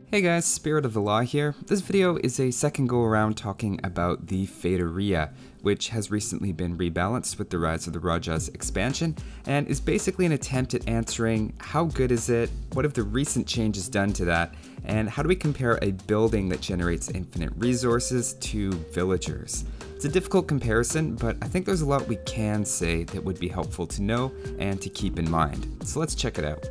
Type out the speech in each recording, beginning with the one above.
Hey guys, Spirit of the Law here. This video is a second go around talking about the Feitoria, which has recently been rebalanced with the Rise of the Rajas expansion, and is basically an attempt at answering how good is it, what have the recent changes done to that, and how do we compare a building that generates infinite resources to villagers. It's a difficult comparison, but I think there's a lot we can say that would be helpful to know and to keep in mind. So let's check it out.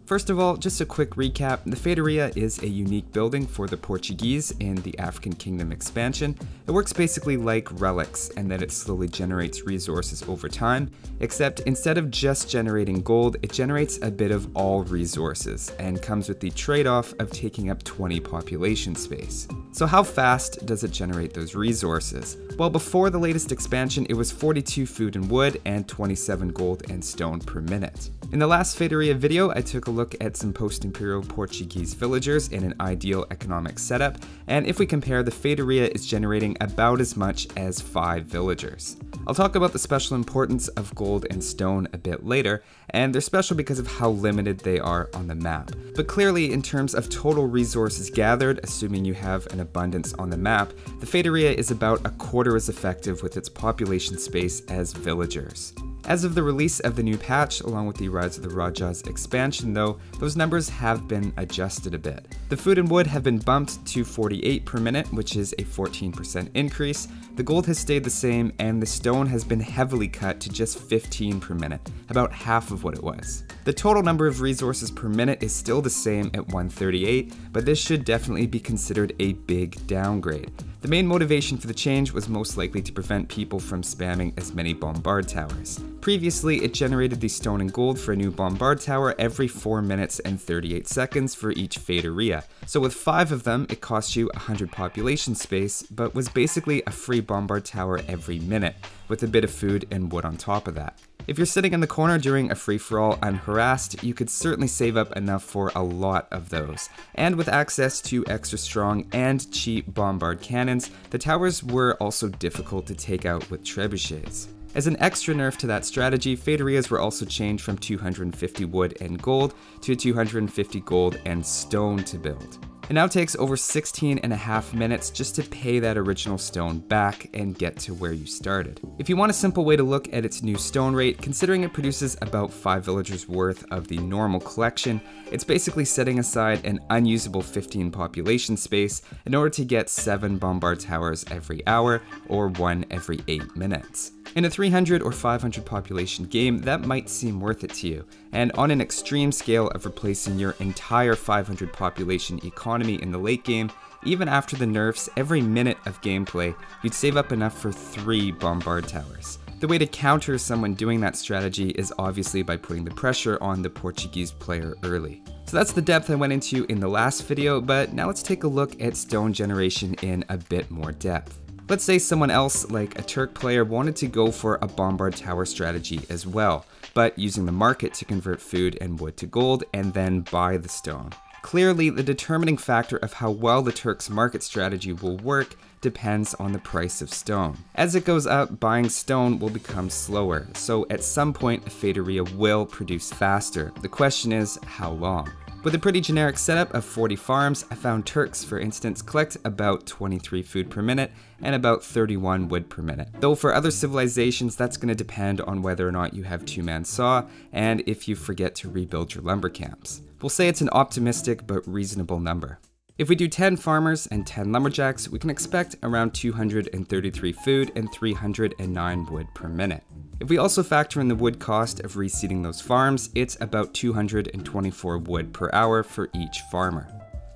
First of all, just a quick recap, the Feitoria is a unique building for the Portuguese in the African Kingdom expansion. It works basically like relics, and that it slowly generates resources over time, except instead of just generating gold, it generates a bit of all resources, and comes with the trade-off of taking up 20 population space. So how fast does it generate those resources? Well, before the latest expansion, it was 42 food and wood and 27 gold and stone per minute. In the last Feitoria video, I took a look at some post-imperial Portuguese villagers in an ideal economic setup, and if we compare, the Feitoria is generating about as much as 5 villagers. I'll talk about the special importance of gold and stone a bit later, and they're special because of how limited they are on the map. But clearly, in terms of total resources gathered, assuming you have an abundance on the map, the Feitoria is about a quarter as effective with its population space as villagers. As of the release of the new patch, along with the Rise of the Rajas expansion though, those numbers have been adjusted a bit. The food and wood have been bumped to 48 per minute, which is a 14% increase. The gold has stayed the same, and the stone has been heavily cut to just 15 per minute, about half of what it was. The total number of resources per minute is still the same at 138, but this should definitely be considered a big downgrade. The main motivation for the change was most likely to prevent people from spamming as many bombard towers. Previously, it generated the stone and gold for a new bombard tower every 4 minutes and 38 seconds for each Feitoria. So with 5 of them, it cost you 100 population space, but was basically a free bombard tower every minute, with a bit of food and wood on top of that. If you're sitting in the corner during a free-for-all unharassed, you could certainly save up enough for a lot of those. And with access to extra strong and cheap bombard cannons, the towers were also difficult to take out with trebuchets. As an extra nerf to that strategy, Feitorias were also changed from 250 wood and gold to 250 gold and stone to build. It now takes over 16.5 minutes just to pay that original stone back and get to where you started. If you want a simple way to look at its new stone rate, considering it produces about 5 villagers worth of the normal collection, it's basically setting aside an unusable 15 population space in order to get 7 bombard towers every hour, or 1 every 8 minutes. In a 300 or 500 population game, that might seem worth it to you, and on an extreme scale of replacing your entire 500 population economy in the late game, even after the nerfs, every minute of gameplay, you'd save up enough for 3 bombard towers. The way to counter someone doing that strategy is obviously by putting the pressure on the Portuguese player early. So that's the depth I went into in the last video, but now let's take a look at stone generation in a bit more depth. Let's say someone else, like a Turk player, wanted to go for a bombard tower strategy as well, but using the market to convert food and wood to gold and then buy the stone. Clearly, the determining factor of how well the Turks' market strategy will work depends on the price of stone. As it goes up, buying stone will become slower, so at some point a Feitoria will produce faster. The question is, how long? With a pretty generic setup of 40 farms, I found Turks, for instance, collect about 23 food per minute and about 31 wood per minute. Though for other civilizations, that's going to depend on whether or not you have two-man saw and if you forget to rebuild your lumber camps. We'll say it's an optimistic but reasonable number. If we do 10 farmers and 10 lumberjacks, we can expect around 233 food and 309 wood per minute. If we also factor in the wood cost of reseeding those farms, it's about 224 wood per hour for each farmer.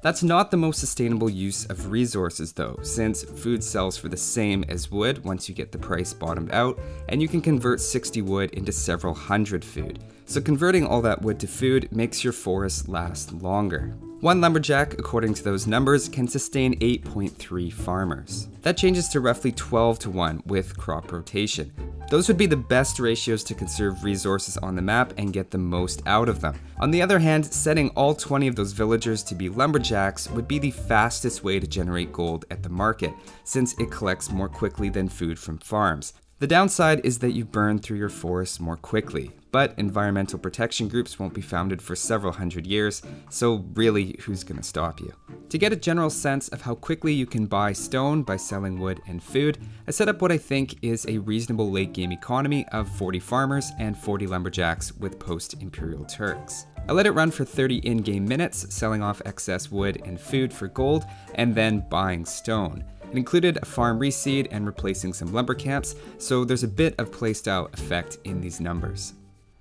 That's not the most sustainable use of resources though, since food sells for the same as wood once you get the price bottomed out, and you can convert 60 wood into several hundred food. So converting all that wood to food makes your forest last longer. One lumberjack, according to those numbers, can sustain 8.3 farmers. That changes to roughly 12 to 1 with crop rotation. Those would be the best ratios to conserve resources on the map and get the most out of them. On the other hand, setting all 20 of those villagers to be lumberjacks would be the fastest way to generate gold at the market, since it collects more quickly than food from farms. The downside is that you burn through your forests more quickly, but environmental protection groups won't be founded for several hundred years, so really, who's gonna stop you? To get a general sense of how quickly you can buy stone by selling wood and food, I set up what I think is a reasonable late game economy of 40 farmers and 40 lumberjacks with post-imperial Turks. I let it run for 30 in-game minutes, selling off excess wood and food for gold, and then buying stone. It included a farm reseed and replacing some lumber camps, so there's a bit of playstyle effect in these numbers.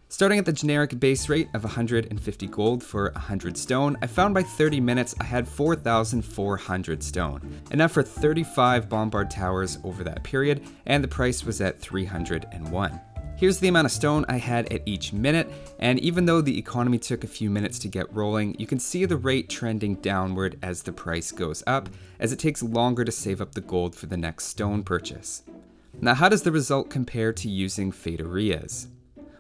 Starting at the generic base rate of 150 gold for 100 stone, I found by 30 minutes I had 4,400 stone, enough for 35 bombard towers over that period, and the price was at 301. Here's the amount of stone I had at each minute, and even though the economy took a few minutes to get rolling, you can see the rate trending downward as the price goes up, as it takes longer to save up the gold for the next stone purchase. Now, how does the result compare to using Feitorias?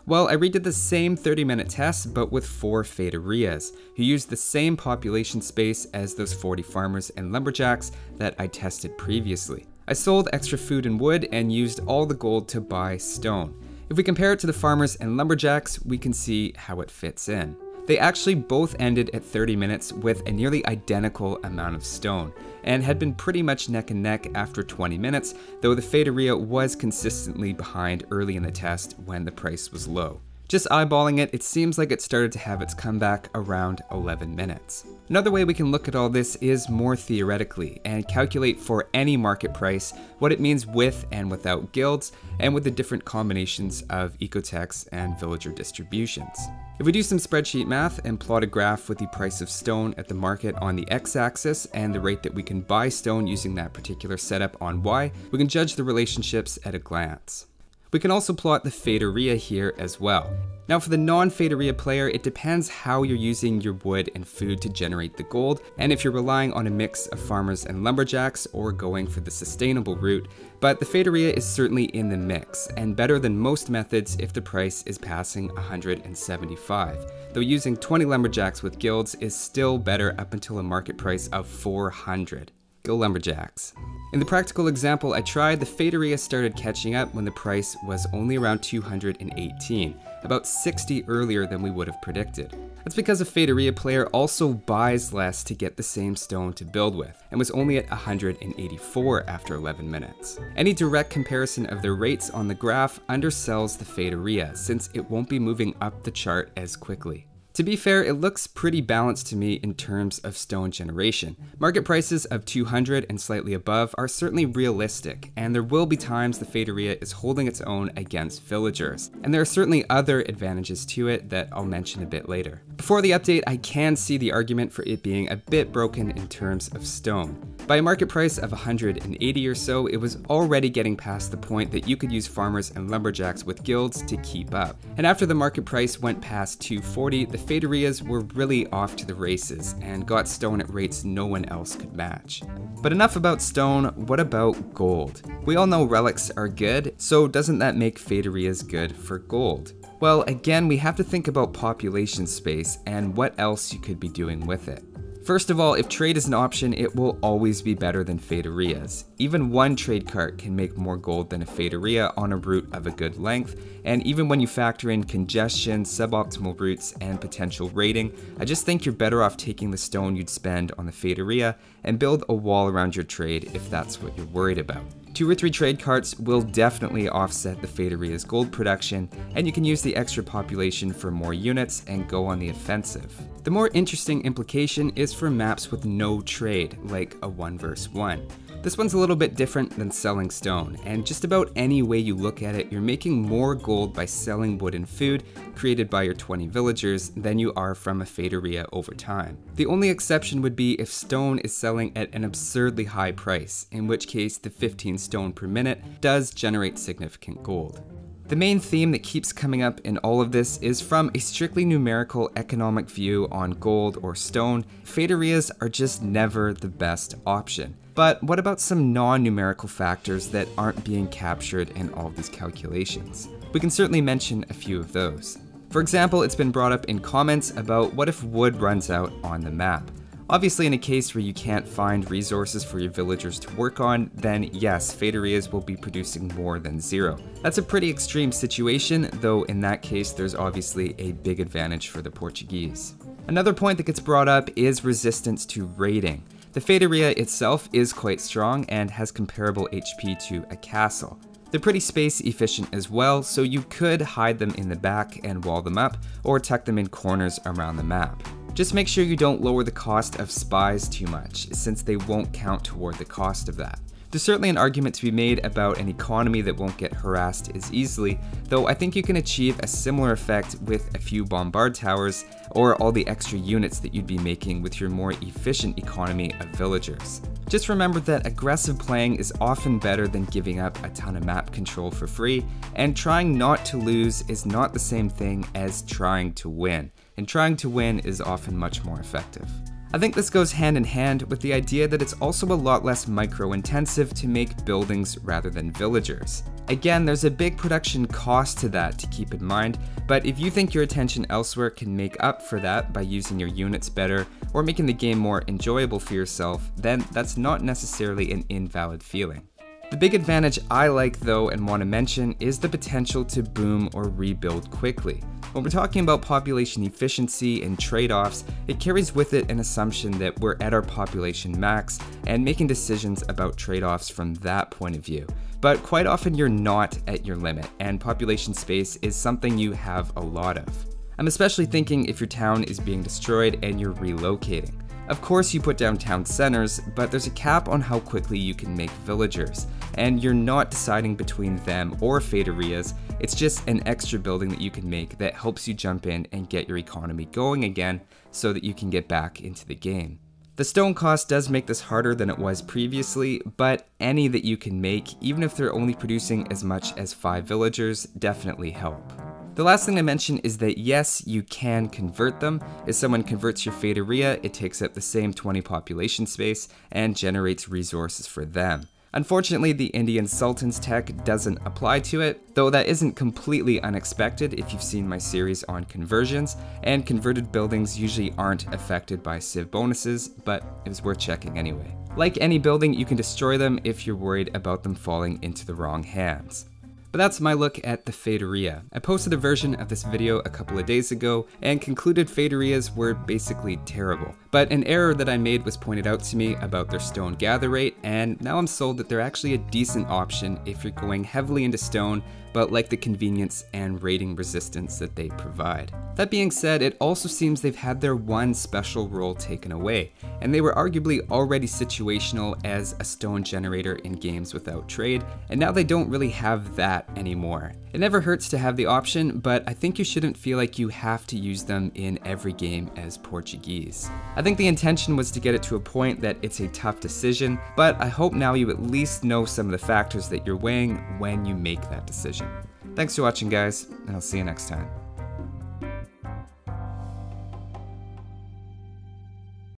Well, I redid the same 30-minute test, but with 4 Feitorias, who used the same population space as those 40 farmers and lumberjacks that I tested previously. I sold extra food and wood and used all the gold to buy stone. If we compare it to the farmers and lumberjacks, we can see how it fits in. They actually both ended at 30 minutes with a nearly identical amount of stone, and had been pretty much neck and neck after 20 minutes, though the Feitoria was consistently behind early in the test when the price was low. Just eyeballing it, it seems like it started to have its comeback around 11 minutes. Another way we can look at all this is more theoretically and calculate for any market price what it means with and without guilds and with the different combinations of ecotechs and villager distributions. If we do some spreadsheet math and plot a graph with the price of stone at the market on the x-axis and the rate that we can buy stone using that particular setup on y, we can judge the relationships at a glance. We can also plot the Feitoria here as well. Now for the non-Feitoria player, it depends how you're using your wood and food to generate the gold, and if you're relying on a mix of farmers and lumberjacks or going for the sustainable route, but the Feitoria is certainly in the mix, and better than most methods if the price is passing 175, though using 20 lumberjacks with guilds is still better up until a market price of 400. Go lumberjacks. In the practical example I tried, the Feitoria started catching up when the price was only around 218, about 60 earlier than we would have predicted. That's because a Feitoria player also buys less to get the same stone to build with, and was only at 184 after 11 minutes. Any direct comparison of their rates on the graph undersells the Feitoria, since it won't be moving up the chart as quickly. To be fair, it looks pretty balanced to me in terms of stone generation. Market prices of 200 and slightly above are certainly realistic, and there will be times the Feitoria is holding its own against villagers. And there are certainly other advantages to it that I'll mention a bit later. Before the update, I can see the argument for it being a bit broken in terms of stone. By a market price of 180 or so, it was already getting past the point that you could use farmers and lumberjacks with guilds to keep up. And after the market price went past 240, the Feitorias were really off to the races and got stone at rates no one else could match. But enough about stone, what about gold? We all know relics are good, so doesn't that make Feitorias good for gold? Well, again, we have to think about population space and what else you could be doing with it. First of all, if trade is an option, it will always be better than Feitorias. Even one trade cart can make more gold than a Feitoria on a route of a good length, and even when you factor in congestion, suboptimal routes, and potential raiding, I just think you're better off taking the stone you'd spend on the Feitoria and build a wall around your trade if that's what you're worried about. 2 or 3 trade carts will definitely offset the Feitoria's gold production, and you can use the extra population for more units and go on the offensive. The more interesting implication is for maps with no trade, like a 1 vs 1. This one's a little bit different than selling stone, and just about any way you look at it, you're making more gold by selling wood and food created by your 20 villagers than you are from a Feitoria over time. The only exception would be if stone is selling at an absurdly high price, in which case the 15 stone per minute does generate significant gold. The main theme that keeps coming up in all of this is from a strictly numerical economic view on gold or stone. Feitorias are just never the best option. But what about some non-numerical factors that aren't being captured in all of these calculations? We can certainly mention a few of those. For example, it's been brought up in comments about what if wood runs out on the map. Obviously, in a case where you can't find resources for your villagers to work on, then yes, Feitorias will be producing more than 0. That's a pretty extreme situation, though in that case there's obviously a big advantage for the Portuguese. Another point that gets brought up is resistance to raiding. The Feitoria itself is quite strong and has comparable HP to a castle. They're pretty space efficient as well, so you could hide them in the back and wall them up, or tuck them in corners around the map. Just make sure you don't lower the cost of spies too much, since they won't count toward the cost of that. There's certainly an argument to be made about an economy that won't get harassed as easily, though I think you can achieve a similar effect with a few bombard towers, or all the extra units that you'd be making with your more efficient economy of villagers. Just remember that aggressive playing is often better than giving up a ton of map control for free, and trying not to lose is not the same thing as trying to win, and trying to win is often much more effective. I think this goes hand in hand with the idea that it's also a lot less micro-intensive to make buildings rather than villagers. Again, there's a big production cost to that to keep in mind, but if you think your attention elsewhere can make up for that by using your units better or making the game more enjoyable for yourself, then that's not necessarily an invalid feeling. The big advantage I like though and want to mention is the potential to boom or rebuild quickly. When we're talking about population efficiency and trade-offs, it carries with it an assumption that we're at our population max and making decisions about trade-offs from that point of view. But quite often you're not at your limit, and population space is something you have a lot of. I'm especially thinking if your town is being destroyed and you're relocating. Of course you put down town centers, but there's a cap on how quickly you can make villagers, and you're not deciding between them or Feitorias. It's just an extra building that you can make that helps you jump in and get your economy going again so that you can get back into the game. The stone cost does make this harder than it was previously, but any that you can make, even if they're only producing as much as 5 villagers, definitely help. The last thing I mention is that yes, you can convert them. If someone converts your Feitoria, it takes up the same 20 population space and generates resources for them. Unfortunately, the Indian Sultan's tech doesn't apply to it, though that isn't completely unexpected if you've seen my series on conversions, and converted buildings usually aren't affected by civ bonuses, but it was worth checking anyway. Like any building, you can destroy them if you're worried about them falling into the wrong hands. But that's my look at the Feitoria. I posted a version of this video a couple of days ago and concluded Feitorias were basically terrible. But an error that I made was pointed out to me about their stone gather rate, and now I'm sold that they're actually a decent option if you're going heavily into stone, but like the convenience and raiding resistance that they provide. That being said, it also seems they've had their one special role taken away, and they were arguably already situational as a stone generator in games without trade, and now they don't really have that anymore. It never hurts to have the option, but I think you shouldn't feel like you have to use them in every game as Portuguese. I think the intention was to get it to a point that it's a tough decision, but I hope now you at least know some of the factors that you're weighing when you make that decision. Thanks for watching guys, and I'll see you next time.